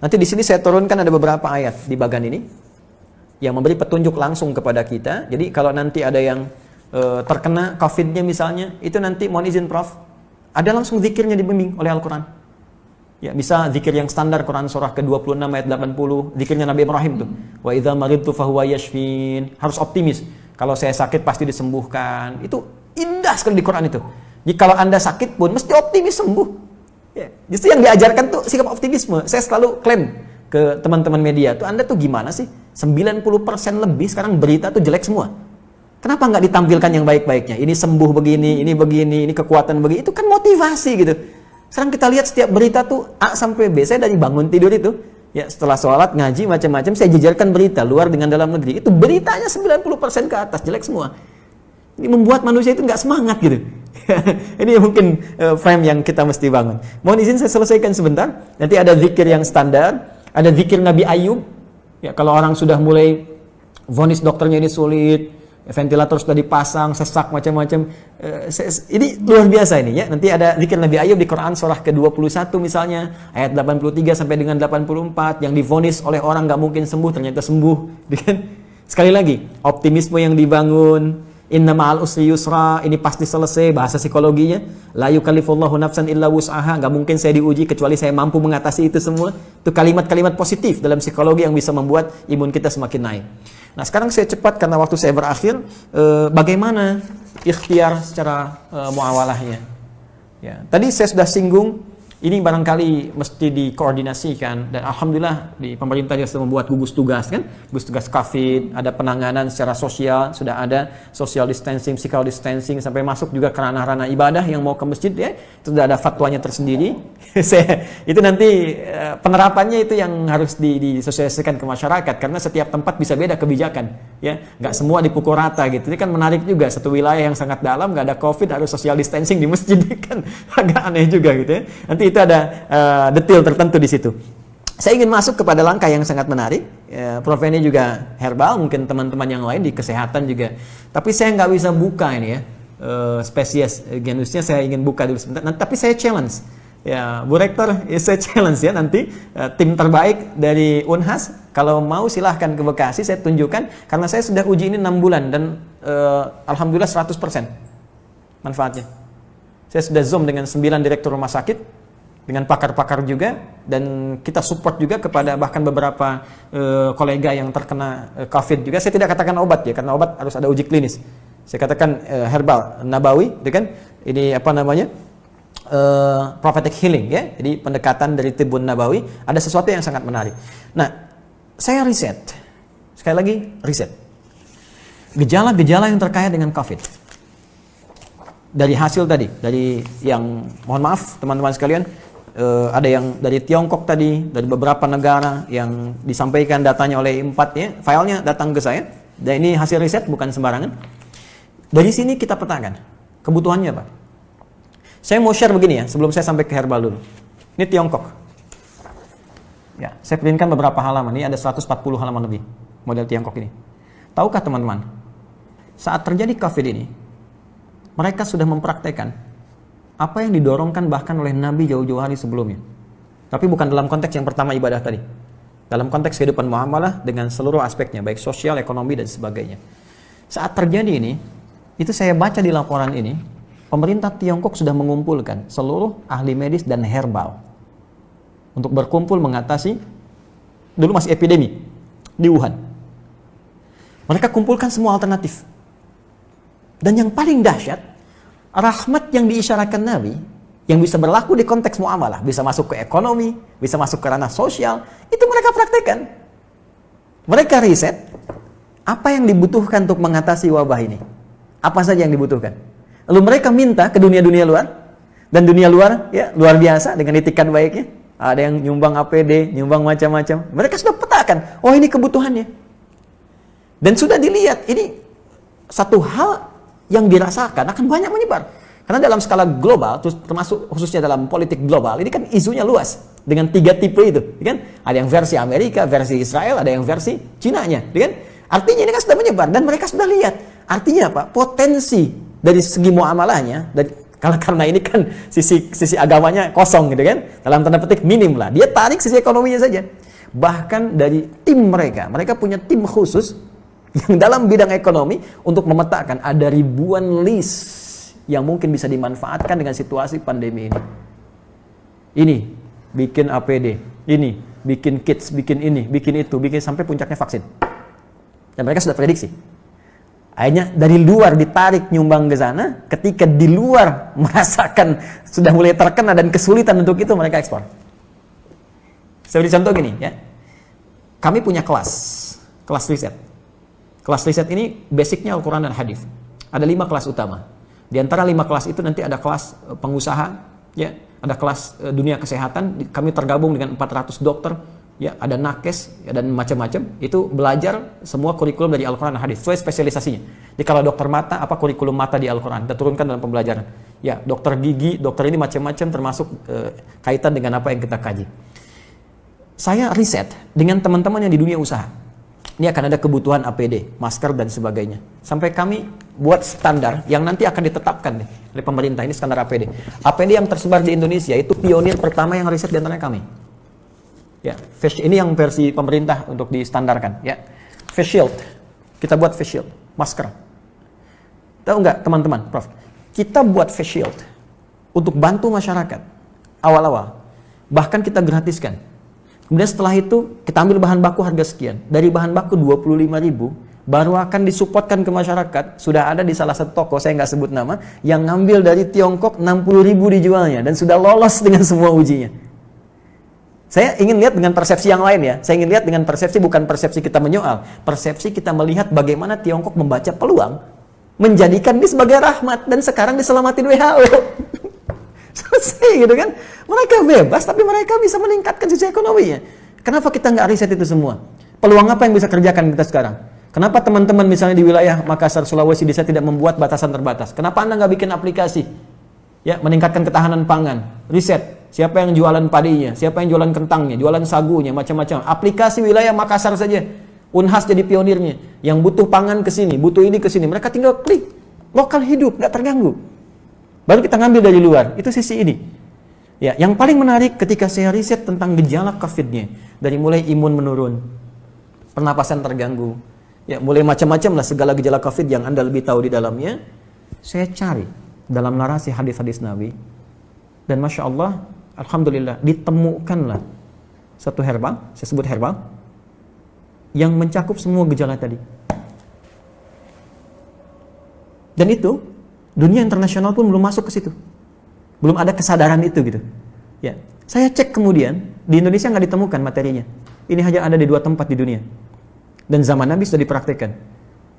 Nanti di sini saya turunkan ada beberapa ayat di bagan ini yang memberi petunjuk langsung kepada kita. Jadi kalau nanti ada yang terkena COVID-nya misalnya, itu nanti mohon izin Prof, ada langsung zikirnya dibimbing oleh Al-Quran. Ya, bisa zikir yang standar Quran surah ke-26 ayat 80, zikirnya Nabi Ibrahim tuh. Wa idza maridtu fahuwa yashfin. Harus optimis. Kalau saya sakit pasti disembuhkan. Itu indah sekali di Quran itu. Jadi kalau Anda sakit pun mesti optimis sembuh. Ya, justru yang diajarkan tuh sikap optimisme. Saya selalu klaim ke teman-teman media tuh, Anda tuh gimana sih? 90% lebih sekarang berita tuh jelek semua. Kenapa nggak ditampilkan yang baik-baiknya? Ini sembuh begini, ini kekuatan begini. Itu kan motivasi gitu. Sekarang kita lihat setiap berita tuh A sampai B. Saya dari bangun tidur itu, ya setelah sholat, ngaji, macam-macam, saya jejerkan berita luar dengan dalam negeri. Itu beritanya 90% ke atas, jelek semua. Ini membuat manusia itu nggak semangat gitu. Ini mungkin frame yang kita mesti bangun. Mohon izin saya selesaikan sebentar. Nanti ada zikir yang standar, ada zikir Nabi Ayub. Ya, kalau orang sudah mulai vonis dokternya ini sulit, ventilator sudah dipasang, sesak macam-macam. Ini luar biasa ini ya. Nanti ada zikir Nabi Ayub di Quran surah ke-21 misalnya, ayat 83 sampai dengan 84 yang divonis oleh orang nggak mungkin sembuh ternyata sembuh. Sekali lagi, optimisme yang dibangun. Inna ma'al usri yusra, ini pasti selesai, bahasa psikologinya. La yukallifullahu nafsan illa wus'aha, nggak mungkin saya diuji kecuali saya mampu mengatasi itu semua. Itu kalimat-kalimat positif dalam psikologi yang bisa membuat imun kita semakin naik. Nah sekarang saya cepat karena waktu saya berakhir. Bagaimana ikhtiar secara muawalahnya? Ya, tadi saya sudah singgung. Ini barangkali mesti dikoordinasikan, dan alhamdulillah di pemerintah juga sudah membuat gugus tugas kan, gugus tugas COVID, ada penanganan secara sosial, sudah ada social distancing, physical distancing, sampai masuk juga ke ranah-ranah ibadah yang mau ke masjid ya, itu sudah ada fatwanya tersendiri. Itu nanti penerapannya itu yang harus disosialisasikan ke masyarakat, karena setiap tempat bisa beda kebijakan ya, nggak semua dipukul rata gitu. Ini kan menarik juga, satu wilayah yang sangat dalam nggak ada COVID harus social distancing di masjid, kan agak aneh juga gitu ya. Nanti itu ada detail tertentu di situ. Saya ingin masuk kepada langkah yang sangat menarik. Prof ini juga herbal, mungkin teman-teman yang lain di kesehatan juga. Tapi saya nggak bisa buka ini ya, spesies genusnya saya ingin buka dulu sebentar. Nah, tapi saya challenge, ya Bu Rektor, saya challenge ya nanti tim terbaik dari Unhas, kalau mau silahkan ke Bekasi, saya tunjukkan. Karena saya sudah uji ini 6 bulan dan alhamdulillah 100% manfaatnya. Saya sudah zoom dengan 9 direktur rumah sakit, dengan pakar-pakar juga, dan kita support juga kepada bahkan beberapa kolega yang terkena COVID juga. Saya tidak katakan obat ya, karena obat harus ada uji klinis. Saya katakan herbal nabawi, gitu kan? Ini apa namanya? Prophetic healing ya. Jadi pendekatan dari Tibbun Nabawi, ada sesuatu yang sangat menarik. Nah, saya riset. Sekali lagi riset. Gejala-gejala yang terkait dengan COVID. Dari hasil tadi, dari yang mohon maaf teman-teman sekalian, ada yang dari Tiongkok tadi, dari beberapa negara yang disampaikan datanya oleh I4 ya, filenya datang ke saya, dan ini hasil riset bukan sembarangan. Dari sini kita petakan kebutuhannya apa. Saya mau share begini ya, sebelum saya sampai ke herbal dulu. Ini Tiongkok. Ya, saya printkan beberapa halaman, ini ada 140 halaman lebih model Tiongkok ini. Tahukah teman-teman, saat terjadi COVID ini, mereka sudah mempraktekkan apa yang didorongkan bahkan oleh Nabi jauh-jauh hari sebelumnya. Tapi bukan dalam konteks yang pertama ibadah tadi. Dalam konteks kehidupan muamalah dengan seluruh aspeknya, baik sosial, ekonomi, dan sebagainya. Saat terjadi ini, itu saya baca di laporan ini, pemerintah Tiongkok sudah mengumpulkan seluruh ahli medis dan herbal untuk berkumpul mengatasi, dulu masih epidemi di Wuhan. Mereka kumpulkan semua alternatif. Dan yang paling dahsyat, rahmat yang diisyaratkan Nabi, yang bisa berlaku di konteks muamalah, bisa masuk ke ekonomi, bisa masuk ke ranah sosial, itu mereka praktekkan. Mereka riset, apa yang dibutuhkan untuk mengatasi wabah ini? Apa saja yang dibutuhkan? Lalu mereka minta ke dunia-dunia luar, dan dunia luar, ya luar biasa dengan itikat baiknya. Ada yang nyumbang APD, nyumbang macam-macam. Mereka sudah petakan, oh ini kebutuhannya. Dan sudah dilihat, ini satu hal yang dirasakan akan banyak menyebar. Karena dalam skala global, termasuk khususnya dalam politik global, ini kan isunya luas. Dengan 3 tipe itu. Kan? Ada yang versi Amerika, versi Israel, ada yang versi Cina-nya. Kan? Artinya ini kan sudah menyebar. Dan mereka sudah lihat. Artinya apa? Potensi dari segi muamalahnya, dari Kalau karena ini kan sisi agamanya kosong gitu kan, dalam tanda petik minim lah. Dia tarik sisi ekonominya saja. Bahkan dari tim mereka punya tim khusus yang dalam bidang ekonomi untuk memetakan ada ribuan list yang mungkin bisa dimanfaatkan dengan situasi pandemi ini. Ini bikin APD, ini bikin kits, bikin ini, bikin itu, bikin sampai puncaknya vaksin. Dan mereka sudah prediksi. Akhirnya dari luar ditarik nyumbang ke sana, ketika di luar merasakan sudah mulai terkena dan kesulitan untuk itu, mereka ekspor. Saya beri contoh gini ya. Kami punya kelas riset. Kelas riset ini basicnya Al-Quran dan Hadis. Ada 5 kelas utama. Di antara 5 kelas itu nanti ada kelas pengusaha, ya, ada kelas dunia kesehatan. Kami tergabung dengan 400 dokter. Ya, ada nakes ya, dan macam-macam. Itu belajar semua kurikulum dari Al-Quran dan Hadis sesuai spesialisasinya. Jadi kalau dokter mata, apa kurikulum mata di Al-Quran? Kita turunkan dalam pembelajaran. Ya, dokter gigi, dokter ini macam-macam termasuk kaitan dengan apa yang kita kaji. Saya riset dengan teman-teman yang di dunia usaha. Ini akan ada kebutuhan APD, masker dan sebagainya. Sampai kami buat standar yang nanti akan ditetapkan oleh pemerintah. Ini standar APD. APD yang tersebar di Indonesia itu pionir pertama yang riset di antara kami. Ya, ini yang versi pemerintah untuk distandarkan. Ya, face shield, kita buat face shield, masker. Tahu nggak teman-teman, Prof? Kita buat face shield untuk bantu masyarakat awal-awal, bahkan kita gratiskan. Kemudian setelah itu kita ambil bahan baku harga sekian. Dari bahan baku 25.000 baru akan disupportkan ke masyarakat. Sudah ada di salah satu toko, saya nggak sebut nama, yang ngambil dari Tiongkok 60.000 dijualnya dan sudah lolos dengan semua ujinya. Saya ingin lihat dengan persepsi yang lain ya. Saya ingin lihat dengan persepsi, bukan persepsi kita menyoal. Persepsi kita melihat bagaimana Tiongkok membaca peluang, menjadikan ini sebagai rahmat, dan sekarang diselamatin WHO. Selesai gitu kan. Mereka bebas, tapi mereka bisa meningkatkan sisi ekonominya. Kenapa kita nggak riset itu semua? Peluang apa yang bisa kerjakan kita sekarang? Kenapa teman-teman misalnya di wilayah Makassar, Sulawesi bisa tidak membuat batasan terbatas? Kenapa Anda nggak bikin aplikasi? Ya, meningkatkan ketahanan pangan, riset. Siapa yang jualan padinya, siapa yang jualan kentangnya, jualan sagunya, macam-macam. Aplikasi wilayah Makassar saja. Unhas jadi pionirnya. Yang butuh pangan ke sini, butuh ini ke sini. Mereka tinggal klik. Lokal hidup, nggak terganggu. Baru kita ngambil dari luar. Itu sisi ini. Ya, yang paling menarik ketika saya riset tentang gejala COVID-nya. Dari mulai imun menurun, pernapasan terganggu. Ya, mulai macam-macam lah segala gejala COVID yang Anda lebih tahu di dalamnya. Saya cari dalam narasi hadis-hadis Nabi. Dan Masya Allah, Alhamdulillah, ditemukanlah satu herbal, saya sebut herbal, yang mencakup semua gejala tadi. Dan itu, dunia internasional pun belum masuk ke situ. Belum ada kesadaran itu gitu. Ya, saya cek kemudian, di Indonesia nggak ditemukan materinya. Ini hanya ada di 2 tempat di dunia. Dan zaman Nabi sudah dipraktikkan.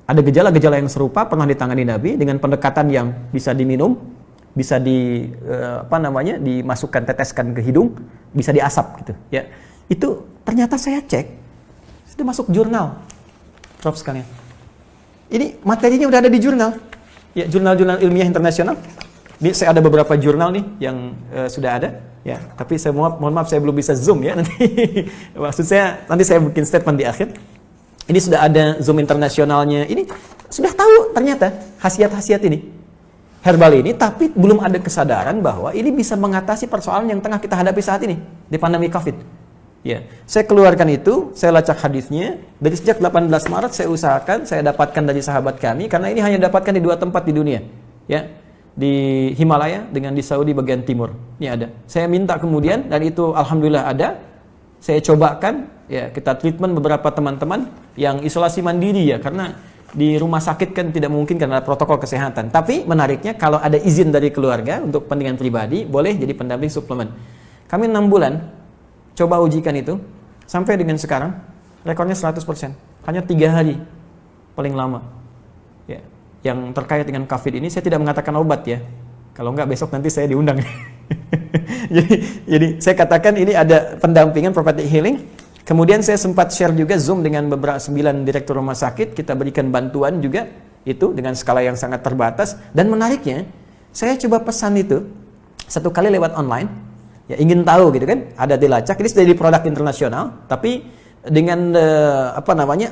Ada gejala-gejala yang serupa pernah ditangani Nabi dengan pendekatan yang bisa diminum, bisa dimasukkan, teteskan ke hidung, bisa diasap gitu ya. Itu ternyata saya cek sudah masuk jurnal, Prof sekalian. Ini materinya udah ada di jurnal ya, jurnal-jurnal ilmiah internasional. Ini saya ada beberapa jurnal nih yang sudah ada ya, tapi saya mohon maaf saya belum bisa zoom ya nanti. Maksud saya nanti saya bikin statement di akhir. Ini sudah ada zoom internasionalnya, ini sudah tahu ternyata khasiat-khasiat ini herbal ini, tapi belum ada kesadaran bahwa ini bisa mengatasi persoalan yang tengah kita hadapi saat ini di pandemi COVID. Ya, saya keluarkan itu, saya lacak hadisnya dari sejak 18 Maret saya usahakan, saya dapatkan dari sahabat kami karena ini hanya dapatkan di 2 tempat di dunia. Ya, di Himalaya dengan di Saudi bagian timur. Ini ada. Saya minta kemudian dan itu alhamdulillah ada. Saya cobakan, ya kita treatment beberapa teman-teman yang isolasi mandiri ya karena di rumah sakit kan tidak mungkin karena protokol kesehatan. Tapi menariknya kalau ada izin dari keluarga untuk kepentingan pribadi, boleh jadi pendamping suplemen. Kami 6 bulan coba ujikan itu, sampai dengan sekarang rekornya 100%. Hanya 3 hari paling lama. Ya, yang terkait dengan COVID ini saya tidak mengatakan obat ya. Kalau enggak besok nanti saya diundang. jadi saya katakan ini ada pendampingan prophetic healing. Kemudian saya sempat share juga Zoom dengan beberapa 9 direktur rumah sakit, kita berikan bantuan juga itu dengan skala yang sangat terbatas. Dan menariknya, saya coba pesan itu 1 kali lewat online, ya ingin tahu gitu kan, ada dilacak, ini sudah di produk internasional, tapi dengan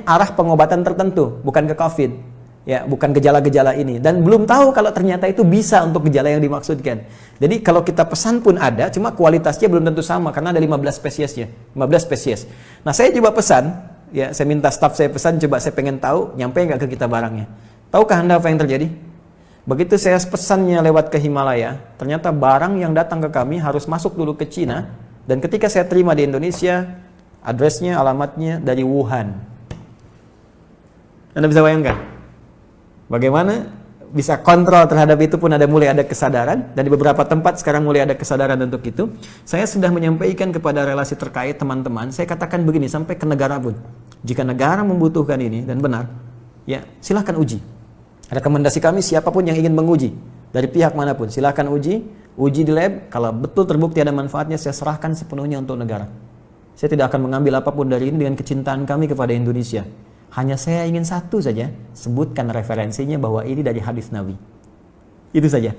arah pengobatan tertentu, bukan ke COVID. Ya, bukan gejala-gejala ini. Dan belum tahu kalau ternyata itu bisa untuk gejala yang dimaksudkan. Jadi kalau kita pesan pun ada, cuma kualitasnya belum tentu sama karena ada 15 spesiesnya, 15 spesies. Nah, saya coba pesan, ya, saya minta staff saya pesan, coba saya pengen tahu nyampe nggak ke kita barangnya. Tahukah Anda apa yang terjadi? Begitu saya pesannya lewat ke Himalaya, ternyata barang yang datang ke kami harus masuk dulu ke Cina, dan ketika saya terima di Indonesia, addressnya, alamatnya dari Wuhan. Anda bisa bayangkan? Bagaimana bisa kontrol terhadap itu pun mulai ada kesadaran, dan di beberapa tempat sekarang mulai ada kesadaran untuk itu. Saya sudah menyampaikan kepada relasi terkait teman-teman, saya katakan begini sampai ke negara pun. Jika negara membutuhkan ini dan benar, ya silahkan uji. Rekomendasi kami siapapun yang ingin menguji dari pihak manapun, silahkan uji di lab. Kalau betul terbukti ada manfaatnya, saya serahkan sepenuhnya untuk negara. Saya tidak akan mengambil apapun dari ini dengan kecintaan kami kepada Indonesia. Hanya saya ingin satu saja, sebutkan referensinya bahwa ini dari hadis Nabi. Itu saja.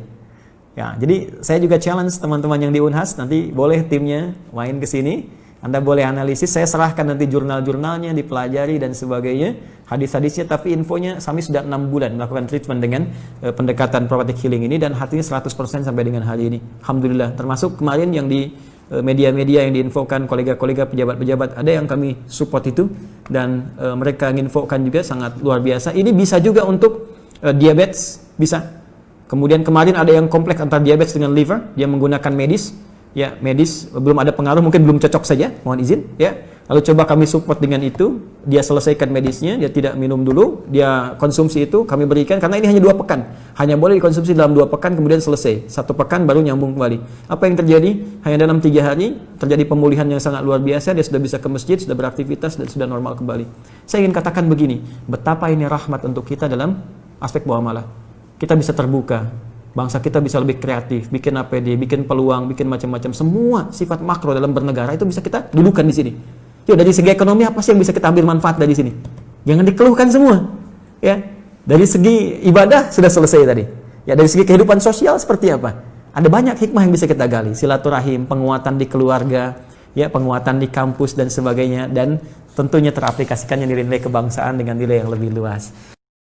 Ya, jadi saya juga challenge teman-teman yang di Unhas, nanti boleh timnya main ke sini, Anda boleh analisis, saya serahkan nanti jurnal-jurnalnya, dipelajari dan sebagainya, hadis-hadisnya, tapi infonya kami sudah 6 bulan melakukan treatment dengan pendekatan prophetic healing ini, dan hatinya 100% sampai dengan hari ini. Alhamdulillah, termasuk kemarin yang di media-media yang diinfokan kolega-kolega pejabat-pejabat, ada yang kami support itu, dan mereka menginfokan juga sangat luar biasa. Ini bisa juga untuk diabetes, bisa. Kemudian kemarin ada yang kompleks antara diabetes dengan liver, dia menggunakan medis, ya medis belum ada pengaruh, mungkin belum cocok saja, mohon izin, ya. Lalu coba kami support dengan itu, dia selesaikan medisnya, dia tidak minum dulu, dia konsumsi itu, kami berikan, karena ini hanya 2 pekan, hanya boleh dikonsumsi dalam 2 pekan, kemudian selesai, 1 pekan baru nyambung kembali. Apa yang terjadi? Hanya dalam 3 hari, terjadi pemulihan yang sangat luar biasa, dia sudah bisa ke masjid, sudah beraktivitas, dan sudah normal kembali. Saya ingin katakan begini, betapa ini rahmat untuk kita dalam aspek muamalah. Kita bisa terbuka, bangsa kita bisa lebih kreatif, bikin APD, bikin peluang, bikin macam-macam, semua sifat makro dalam bernegara itu bisa kita dudukan di sini. Yuk, dari segi ekonomi apa sih yang bisa kita ambil manfaat dari sini? Jangan dikeluhkan semua. Ya, dari segi ibadah sudah selesai tadi. Ya, dari segi kehidupan sosial seperti apa? Ada banyak hikmah yang bisa kita gali. Silaturahim, penguatan di keluarga, ya, penguatan di kampus dan sebagainya, dan tentunya teraplikasikannya nilai-nilai kebangsaan dengan nilai yang lebih luas.